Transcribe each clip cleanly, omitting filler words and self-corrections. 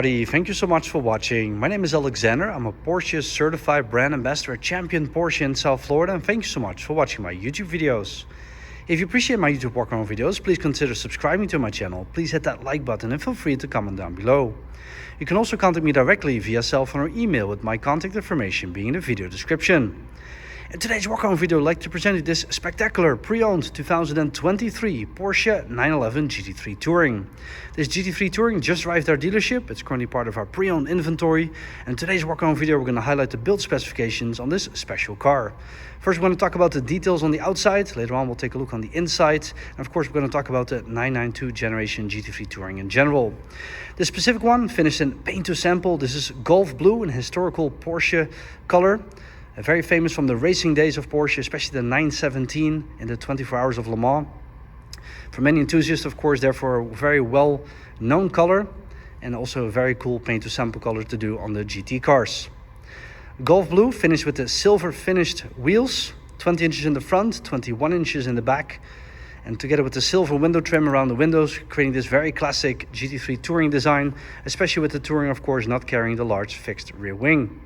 Thank you so much for watching. My name is Alexander. I'm a Porsche certified brand ambassador at Champion Porsche in South Florida, and thank you so much for watching my YouTube videos. If you appreciate my YouTube walk around videos, please consider subscribing to my channel. Please hit that like button and feel free to comment down below. You can also contact me directly via cell phone or email with my contact information being in the video description. In today's walk around video, I'd like to present you this spectacular pre-owned 2023 Porsche 911 GT3 Touring. This GT3 Touring just arrived at our dealership. It's currently part of our pre-owned inventory. And in today's walk around video, we're going to highlight the build specifications on this special car. First, we're going to talk about the details on the outside. Later on, we'll take a look on the inside. And of course, we're going to talk about the 992 generation GT3 Touring in general. This specific one finished in paint to sample. This is Golf Blue, an historical Porsche color. Very famous from the racing days of Porsche, especially the 917 in the 24 Hours of Le Mans. For many enthusiasts, of course, therefore a very well known color and also a very cool paint to sample color to do on the GT cars. Golf Blue finished with the silver finished wheels, 20 inches in the front, 21 inches in the back, and together with the silver window trim around the windows, creating this very classic GT3 Touring design, especially with the Touring, of course, not carrying the large fixed rear wing.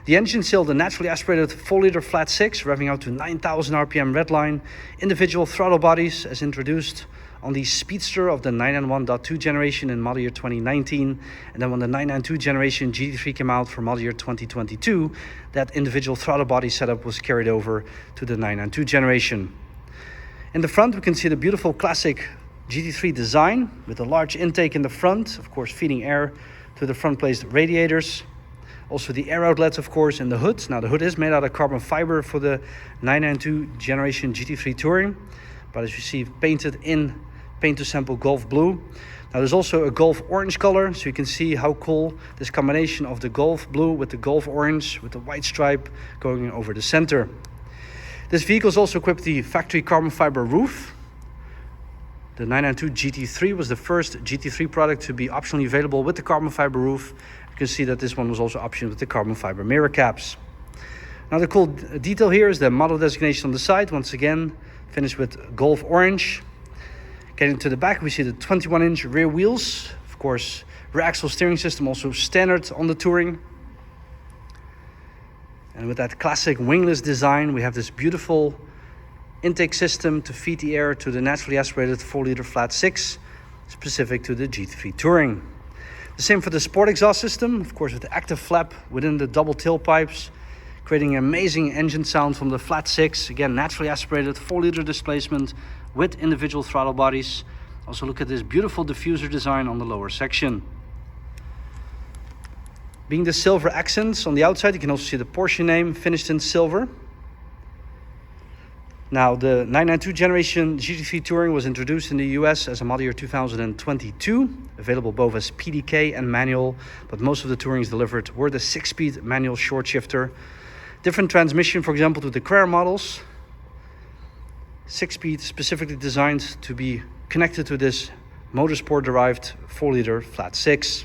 The engine still the naturally aspirated 4-liter flat 6, revving out to 9,000 RPM redline. Individual throttle bodies as introduced on the Speedster of the 991.2 generation in model year 2019. And then when the 992 generation GT3 came out for model year 2022, that individual throttle body setup was carried over to the 992 generation. In the front, we can see the beautiful classic GT3 design with a large intake in the front, of course feeding air to the front placed radiators. Also the air outlets, of course, in the hood. Now the hood is made out of carbon fiber for the 992 generation GT3 Touring, but as you see, painted in paint to sample Golf Blue. Now there's also a Golf Orange color, so you can see how cool this combination of the Golf Blue with the Golf Orange with the white stripe going over the center. This vehicle is also equipped with the factory carbon fiber roof. The 992 GT3 was the first GT3 product to be optionally available with the carbon fiber roof. You can see that this one was also optioned with the carbon fiber mirror caps. Now the cool detail here is the model designation on the side, once again finished with Golf Orange. Getting to the back, we see the 21-inch rear wheels. Of course, rear axle steering system also standard on the Touring. And with that classic wingless design, we have this beautiful intake system to feed the air to the naturally aspirated 4-liter flat 6, specific to the GT3 Touring. The same for the sport exhaust system, of course with the active flap within the double tailpipes, creating an amazing engine sound from the flat 6. Again, naturally aspirated 4-liter displacement with individual throttle bodies. Also look at this beautiful diffuser design on the lower section. Being the silver accents on the outside, you can also see the Porsche name finished in silver. Now, the 992 generation GT3 Touring was introduced in the US as a model year 2022, available both as PDK and manual, but most of the Tourings delivered were the 6-speed manual short shifter. Different transmission, for example, to the Carrera models. 6-speed specifically designed to be connected to this motorsport-derived 4-liter flat 6.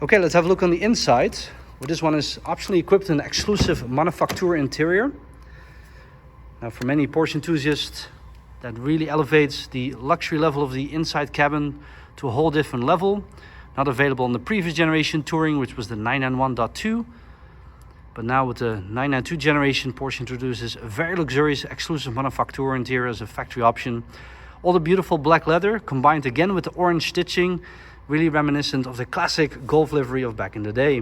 Okay, let's have a look on the inside. Well, this one is optionally equipped with an exclusive Manufaktur interior. Now, for many Porsche enthusiasts, that really elevates the luxury level of the inside cabin to a whole different level. Not available in the previous generation Touring, which was the 991.2. But now with the 992 generation, Porsche introduces a very luxurious exclusive Manufaktur interior as a factory option. All the beautiful black leather combined again with the orange stitching, really reminiscent of the classic Golf livery of back in the day.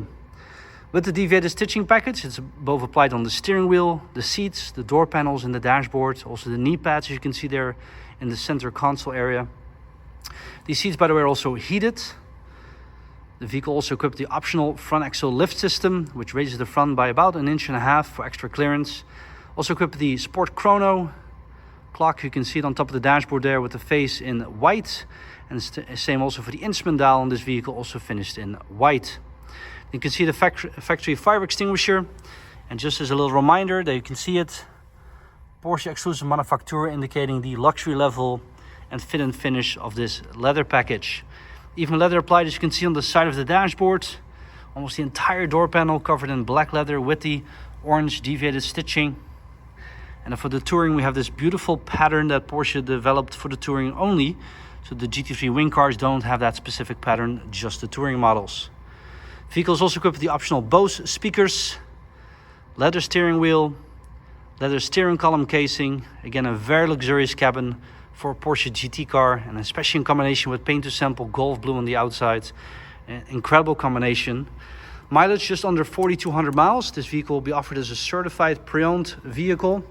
With the deviated stitching package, it's both applied on the steering wheel, the seats, the door panels and the dashboard, also the knee pads, as you can see there in the center console area. These seats, by the way, are also heated. The vehicle also equipped the optional front axle lift system, which raises the front by about 1.5 inches for extra clearance. Also equipped with the Sport Chrono clock. You can see it on top of the dashboard there with the face in white. And same also for the instrument dial on this vehicle, also finished in white. You can see the factory fire extinguisher, and just as a little reminder that you can see it, Porsche Exclusive Manufaktur, indicating the luxury level and fit and finish of this leather package. Even leather applied, as you can see on the side of the dashboard. Almost the entire door panel covered in black leather with the orange deviated stitching. And for the Touring, we have this beautiful pattern that Porsche developed for the Touring only So the GT3 wing cars don't have that specific pattern, just the touring models. Vehicle is also equipped with the optional Bose speakers, leather steering wheel, leather steering column casing. Again, a very luxurious cabin for a Porsche GT car, and especially in combination with paint to sample Golf blue on the outside. An incredible combination. Mileage just under 4,200 miles. This vehicle will be offered as a certified pre-owned vehicle.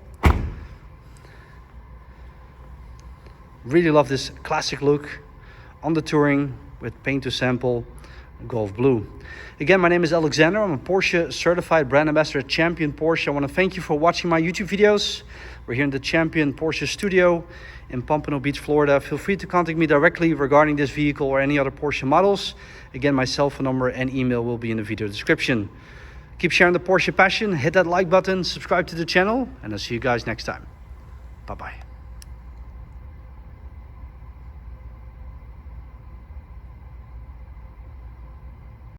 Really love this classic look on the Touring with paint to sample Golf blue. Again, my name is Alexander. I'm a Porsche certified brand ambassador at Champion Porsche. I want to thank you for watching my YouTube videos. We're here in the Champion Porsche studio in Pompano Beach, Florida. Feel free to contact me directly regarding this vehicle or any other Porsche models. Again, my cell phone number and email will be in the video description. Keep sharing the Porsche passion, hit that like button, subscribe to the channel, and I'll see you guys next time. Bye-bye.